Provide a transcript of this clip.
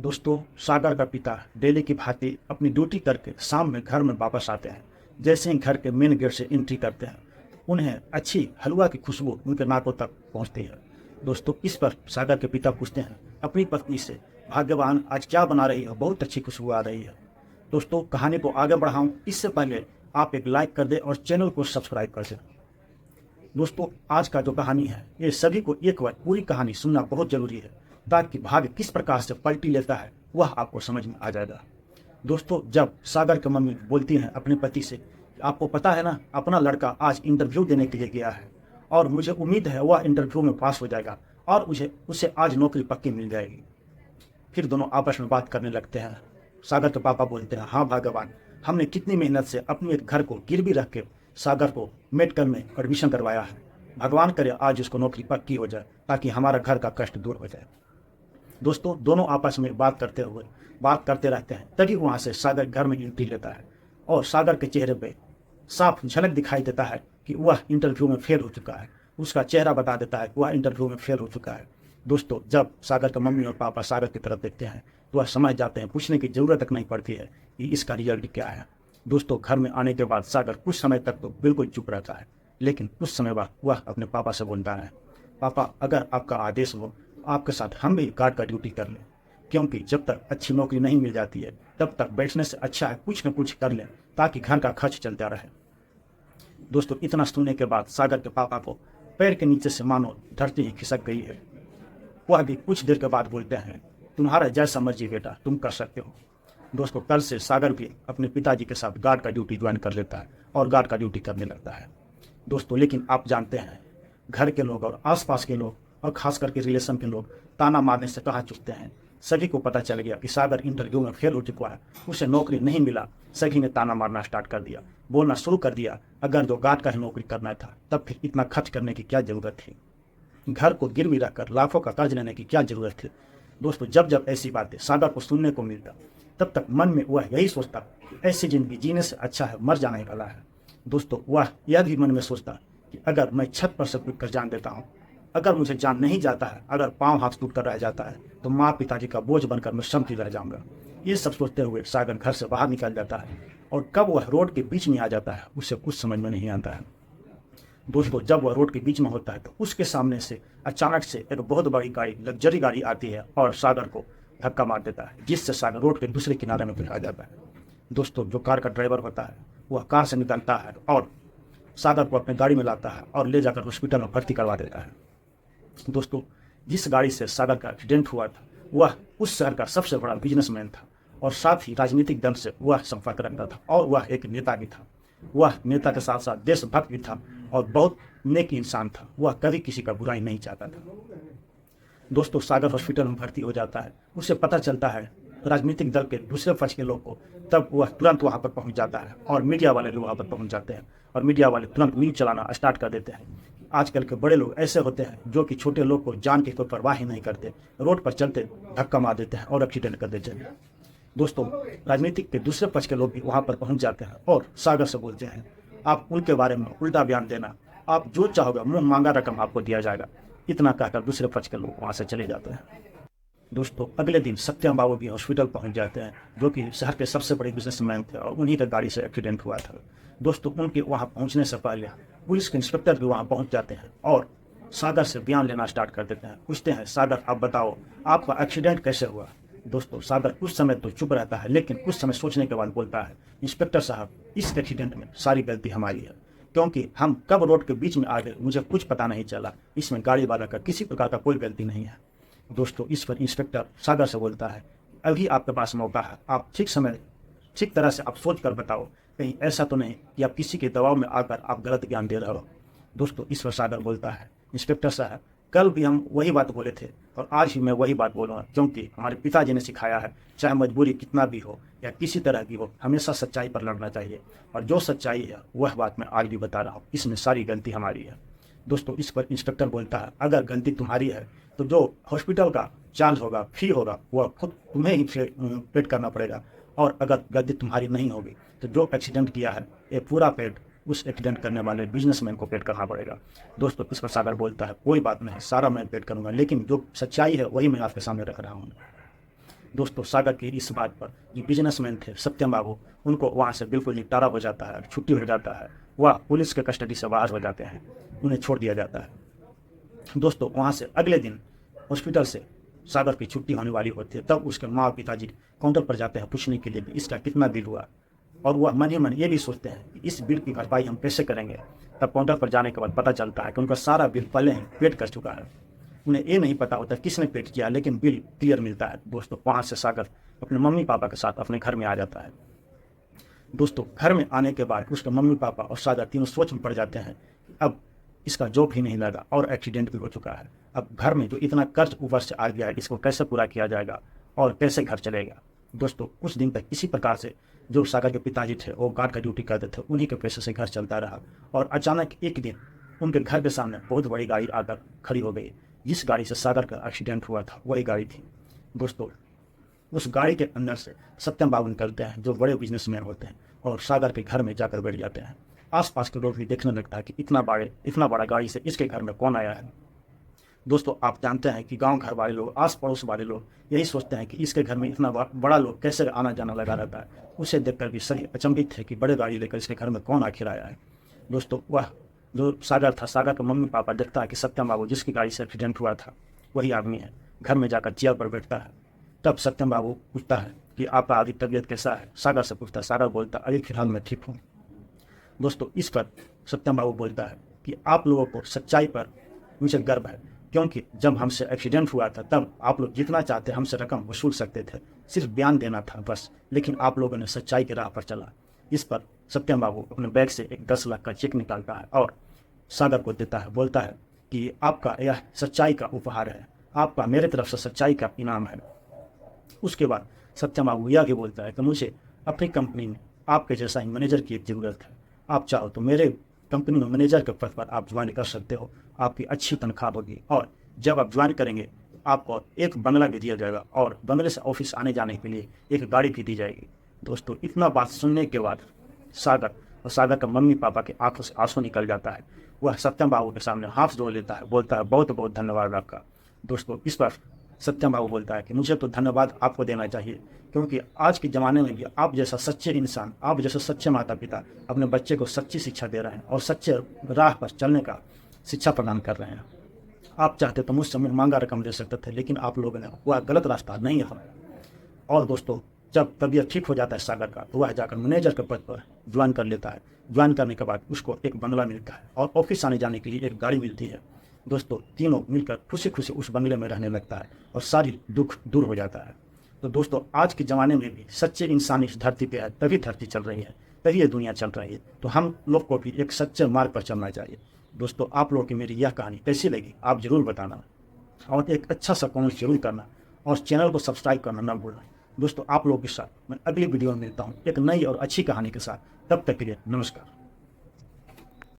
दोस्तों, सागर का पिता डेली की भांति अपनी ड्यूटी करके शाम में घर में वापस आते हैं। जैसे ही घर के मेन गेट से एंट्री करते हैं, उन्हें अच्छी हलवा की खुशबू उनके नाकों तक पहुंचती है। दोस्तों, इस पर सागर के पिता पूछते हैं अपनी पत्नी से, भाग्यवान आज क्या बना रही है, बहुत अच्छी खुशबू आ रही है। दोस्तों, कहानी को आगे बढ़ाऊं इससे पहले आप एक लाइक कर दें और चैनल को सब्सक्राइब कर दें। दोस्तों, आज का जो कहानी है ये सभी को एक बार पूरी कहानी सुनना बहुत जरूरी है, ताकि भाग्य किस प्रकार से पलटी लेता है वह आपको समझ में आ जाएगा। दोस्तों, जब सागर की मम्मी बोलती हैं अपने पति से, आपको पता है ना, अपना लड़का आज इंटरव्यू देने के लिए गया है और मुझे उम्मीद है वह इंटरव्यू में पास हो जाएगा और उसे आज नौकरी पक्की मिल जाएगी। फिर दोनों आपस में बात करने लगते हैं। सागर के पापा बोलते हैं, हाँ भाग्यवान, हमने कितनी मेहनत से अपने एक घर को गिरवी रख के सागर को मेडिकल में एडमिशन करवाया है। भगवान करे आज उसको नौकरी पक्की हो जाए ताकि हमारा घर का कष्ट दूर हो जाए। दोस्तों, दोनों आपस में बात करते रहते हैं। तभी वहाँ से सागर घर में एंट्री लेता है और सागर के चेहरे पे साफ झलक दिखाई देता है कि वह इंटरव्यू में फेल हो चुका है। उसका चेहरा बता देता है कि वह इंटरव्यू में फेल हो चुका है। दोस्तों, जब सागर के मम्मी और पापा सागर की तरफ देखते हैं तो वह समझ जाते हैं, पूछने की जरूरत तक नहीं पड़ती है कि इसका रिजल्ट क्या है। दोस्तों, घर में आने के बाद सागर कुछ समय तक तो बिल्कुल चुप रहता है, लेकिन कुछ समय बाद वह अपने पापा से बोलता है, पापा अगर आपका आदेश हो आपके साथ हम भी गार्ड का ड्यूटी कर लें, क्योंकि जब तक अच्छी नौकरी नहीं मिल जाती है तब तक बैठने से अच्छा है कुछ न कुछ कर लें ताकि घर का खर्च चलता रहे। दोस्तों, इतना सुनने के बाद सागर के पापा को पैर के नीचे से मानो धरती ही खिसक गई है। वह भी कुछ देर के बाद बोलते हैं, तुम्हारा जैसा मर्जी बेटा, तुम कर सकते हो। दोस्तों, कल से सागर भी अपने पिताजी के साथ गार्ड का ड्यूटी ज्वाइन कर लेता है और गार्ड का ड्यूटी करने लगता है। दोस्तों, लेकिन आप जानते हैं, घर के लोग और आसपास के लोग और खास करके रिलेशन के लोग ताना मारने से कहाँ चुकते हैं। सभी को पता चल गया कि सागर इंटरव्यू में फेल हो चुका है, उसे नौकरी नहीं मिला। सभी ने ताना मारना स्टार्ट कर दिया, बोलना शुरू कर दिया, अगर जो गार्ड का ही नौकरी करना था तब फिर इतना खर्च करने की क्या जरूरत थी, घर को गिरवी रखकर लाखों का कर्ज लेने की क्या जरूरत थी। दोस्तों, जब जब ऐसी बातें सागर को सुनने को मिलता तब तक मन में वह यही सोचता कि ऐसी जिंदगी जीने से अच्छा है मर जाने वाला है। दोस्तों, वह यह भी मन में सोचता कि अगर मैं छत पर से कूद कर जान देता हूँ, अगर मुझे जान नहीं जाता है, अगर पाँव हाथ टूट कर रह जाता है तो माँ पिताजी का बोझ बनकर मैं समझी रह जाऊंगा। ये सब सोचते हुए सागर घर से बाहर निकल जाता है और कब वह रोड के बीच में आ जाता है उसे कुछ समझ में नहीं आता है। दोस्तों, जब वह रोड के बीच में होता है तो उसके सामने से अचानक से एक बहुत बड़ी गाड़ी, लग्जरी गाड़ी आती है और सागर को धक्का मार देता है, जिससे सागर रोड के दूसरे किनारे में पिटा जाता है। दोस्तों, जो कार का ड्राइवर होता है वह कार से निकलता है और सागर को अपने गाड़ी में लाता है और ले जाकर हॉस्पिटल में भर्ती करवा देता है। दोस्तों, जिस गाड़ी से सागर का एक्सीडेंट हुआ था वह उस शहर का सबसे बड़ा बिजनेसमैन था और साथ ही राजनीतिक दल से वह संपर्क रखता था और वह एक नेता भी था। वह नेता के साथ साथ देशभक्त भी था और बहुत नेक इंसान था। वह कभी किसी का बुराई नहीं चाहता था। दोस्तों, सागर हॉस्पिटल में भर्ती हो जाता है। उसे पता चलता है राजनीतिक दल के दूसरे पक्ष के लोग को, तब वह तुरंत वहाँ पर पहुँच जाता है और मीडिया वाले लोग वहाँ पर पहुँच जाते हैं और मीडिया वाले तुरंत न्यूज चलाना स्टार्ट कर देते हैं। आजकल के बड़े लोग ऐसे होते हैं जो कि छोटे लोग को जान की कोई परवाह ही नहीं करते, रोड पर चलते धक्का मार देते हैं और एक्सीडेंट कर देते हैं। दोस्तों, राजनीतिक के दूसरे पक्ष के लोग भी वहाँ पर पहुँच जाते हैं और सागर से बोलते हैं, आप उनके बारे में उल्टा बयान देना, आप जो चाहोगे मुँह मांगा रकम आपको दिया जाएगा। इतना कहकर दूसरे पक्ष के लोग वहाँ से चले जाते हैं। दोस्तों, अगले दिन सत्यम बाबू भी हॉस्पिटल पहुंच जाते हैं, जो कि शहर के सबसे बड़े बिजनेसमैन थे और उन्हीं की गाड़ी से एक्सीडेंट हुआ था। दोस्तों, उनके वहां पहुंचने से पहले पुलिस के इंस्पेक्टर भी वहां पहुंच जाते हैं और सागर से बयान लेना स्टार्ट कर देते हैं। पूछते हैं, सागर आप बताओ आपका एक्सीडेंट कैसे हुआ। दोस्तों, सागर कुछ समय तो चुप रहता है, लेकिन कुछ समय सोचने के बाद बोलता है, इंस्पेक्टर साहब, इस एक्सीडेंट में सारी गलती हमारी है, क्योंकि हम कब रोड के बीच में आ गए मुझे कुछ पता नहीं चला। इसमें गाड़ी वाला का किसी प्रकार का कोई गलती नहीं है। दोस्तों, इस पर इंस्पेक्टर सागर से बोलता है, अभी आपके पास मौका है, आप ठीक तरह से आप सोच कर बताओ, कहीं ऐसा तो नहीं कि आप किसी के दबाव में आकर आप गलत ज्ञान दे रहे हो। दोस्तों, इस पर सागर बोलता है, इंस्पेक्टर साहब, कल भी हम वही बात बोले थे और आज भी मैं वही बात बोलूँगा, क्योंकि हमारे पिताजी ने सिखाया है, चाहे मजबूरी कितना भी हो या किसी तरह की हो, हमेशा सच्चाई पर लड़ना चाहिए और जो सच्चाई है वह बात मैं आज भी बता रहा हूँ, इसमें सारी गलती हमारी है। दोस्तों, इस पर इंस्पेक्टर बोलता है, अगर गलती तुम्हारी है तो जो हॉस्पिटल का चार्ज होगा, फी होगा, वह खुद तुम्हें ही पेड करना पड़ेगा, और अगर गलती तुम्हारी नहीं होगी तो जो एक्सीडेंट किया है ये पूरा पेड उस एक्सीडेंट करने वाले बिजनेसमैन को पेड करना पड़ेगा। दोस्तों, इस पर सागर बोलता है, कोई बात नहीं, सारा मैं पेड करूंगा, लेकिन जो सच्चाई है वही मैं आपके सामने रख रहा हूँ। दोस्तों सागर की इस बात पर जो बिजनेसमैन थे सत्यम बाबू, उनको वहाँ से बिल्कुल निपटारा हो जाता है, छुट्टी हो जाता है, वह पुलिस के कस्टडी से बाहर हो जाते हैं, उन्हें छोड़ दिया जाता है। दोस्तों वहाँ से अगले दिन हॉस्पिटल से सागर की छुट्टी होने वाली होती है, तब उसके माँ और पिताजी काउंटर पर जाते हैं पूछने के लिए कि इसका कितना बिल हुआ, और वह मन ही मन ये भी सोचते हैं कि इस बिल की भरपाई हम कैसे करेंगे। तब काउंटर पर जाने के बाद पता चलता है कि उनका सारा बिल पहले ही पेड कर चुका है। उन्हें ये नहीं पता होता किसने पेड किया, लेकिन बिल क्लियर मिलता है। दोस्तों वहाँ से सागर अपने मम्मी पापा के साथ अपने घर में आ जाता है। दोस्तों घर में आने के बाद उसके मम्मी पापा और सागर तीनों सोच में पड़ जाते हैं कि अब इसका जॉब ही नहीं लगा और एक्सीडेंट भी हो चुका है। अब घर में जो इतना कर्ज ऊपर से आ गया है, इसको कैसे पूरा किया जाएगा और कैसे घर चलेगा। दोस्तों कुछ दिन तक इसी प्रकार से जो सागर के पिताजी थे वो गार्ड का ड्यूटी करते थे, उन्हीं के पैसे से घर चलता रहा। और अचानक एक दिन उनके घर के सामने बहुत बड़ी गाड़ी आकर खड़ी हो गई। जिस गाड़ी से सागर का एक्सीडेंट हुआ था वही गाड़ी थी। दोस्तों उस गाड़ी के अंदर से सत्यम बाबू निकलते हैं, जो बड़े बिजनेसमैन होते हैं, और सागर के घर में जाकर बैठ जाते हैं। आसपास के लोग भी देखने लगता है कि इतना बड़ा गाड़ी से इसके घर में कौन आया है। दोस्तों आप जानते हैं कि गांव घर वाले लोग, आस पड़ोस वाले लोग यही सोचते हैं कि इसके घर में इतना बड़ा लोग कैसे आना जाना लगा रहता है। उसे देखकर भी सभी अचंभित थे कि बड़े गाड़ी लेकर इसके घर में कौन आखिर आया है। दोस्तों वह जो सागर था, सागर के मम्मी पापा देखता है कि सत्यम बाबू जिसकी गाड़ी से एक्सीडेंट हुआ था वही आदमी है। घर में जाकर चेयर पर बैठता है। तब सत्यम बाबू पूछता है कि आपका अभी तबीयत कैसा है। सागर से पूछता है। सागर बोलता है अभी फिलहाल मैं ठीक हूँ। दोस्तों इस पर सत्यम बाबू बोलता है कि आप लोगों को सच्चाई पर मुझे गर्व है, क्योंकि जब हमसे एक्सीडेंट हुआ था तब आप लोग जितना चाहते हमसे रकम वसूल सकते थे, सिर्फ बयान देना था बस, लेकिन आप लोगों ने सच्चाई की राह पर चला। इस पर सत्यम बाबू अपने बैग से एक 10 लाख का चेक निकालता है और सागर को देता है। बोलता है कि आपका यह सच्चाई का उपहार है, आपका मेरे तरफ से सच्चाई का इनाम है। उसके बाद सत्यम बाबू यह भी बोलता है कि मुझे अपनी कंपनी में आपके जैसा ही मैनेजर की एक ज़रूरत है। आप चाहो तो मेरे कंपनी में मैनेजर के पद पर आप ज्वाइन कर सकते हो, आपकी अच्छी तनख्वाह होगी, और जब आप ज्वाइन करेंगे आपको एक बंगला भी दिया जाएगा और बंगले से ऑफिस आने जाने के लिए एक गाड़ी भी दी जाएगी। दोस्तों इतना बात सुनने के बाद सागर और सागर का मम्मी पापा के आंखों से आंसू निकल जाता है। वह सत्यम बाबू के सामने हाथ जोड़ लेता है, बोलता है बहुत बहुत धन्यवाद आपका। दोस्तों इस पर सत्यम बाबू बोलता है कि मुझे तो धन्यवाद आपको देना चाहिए, क्योंकि आज के ज़माने में भी आप जैसा सच्चे इंसान, आप जैसे सच्चे माता पिता अपने बच्चे को सच्ची शिक्षा दे रहे हैं और सच्चे राह पर चलने का शिक्षा प्रदान कर रहे हैं। आप चाहते तो मुझसे मांगा रकम ले सकते थे, लेकिन आप लोगों ने वह गलत रास्ता नहीं अपनाया। और दोस्तों जब तबीयत ठीक हो जाता है सागर का, तो वह जाकर मैनेजर के पद पर ज्वाइन कर लेता है। ज्वाइन करने के बाद उसको एक बंगला मिलता है और ऑफिस आने जाने के लिए एक गाड़ी मिलती है। दोस्तों तीनों मिलकर खुशी खुशी उस बंगले में रहने लगता है और सारी दुख दूर हो जाता है। तो दोस्तों आज के ज़माने में भी सच्चे इंसान इस धरती पे है, तभी धरती चल रही है, तभी ये दुनिया चल रही है। तो हम लोग को भी एक सच्चे मार्ग पर चलना चाहिए। दोस्तों आप लोगों की मेरी यह कहानी कैसी लगी आप ज़रूर बताना, और एक अच्छा सा कमेंट जरूर करना, और चैनल को सब्सक्राइब करना ना भूलना। दोस्तों आप लोगों के साथ मैं अगली वीडियो में मिलता हूँ एक नई और अच्छी कहानी के साथ। तब तक के लिए नमस्कार।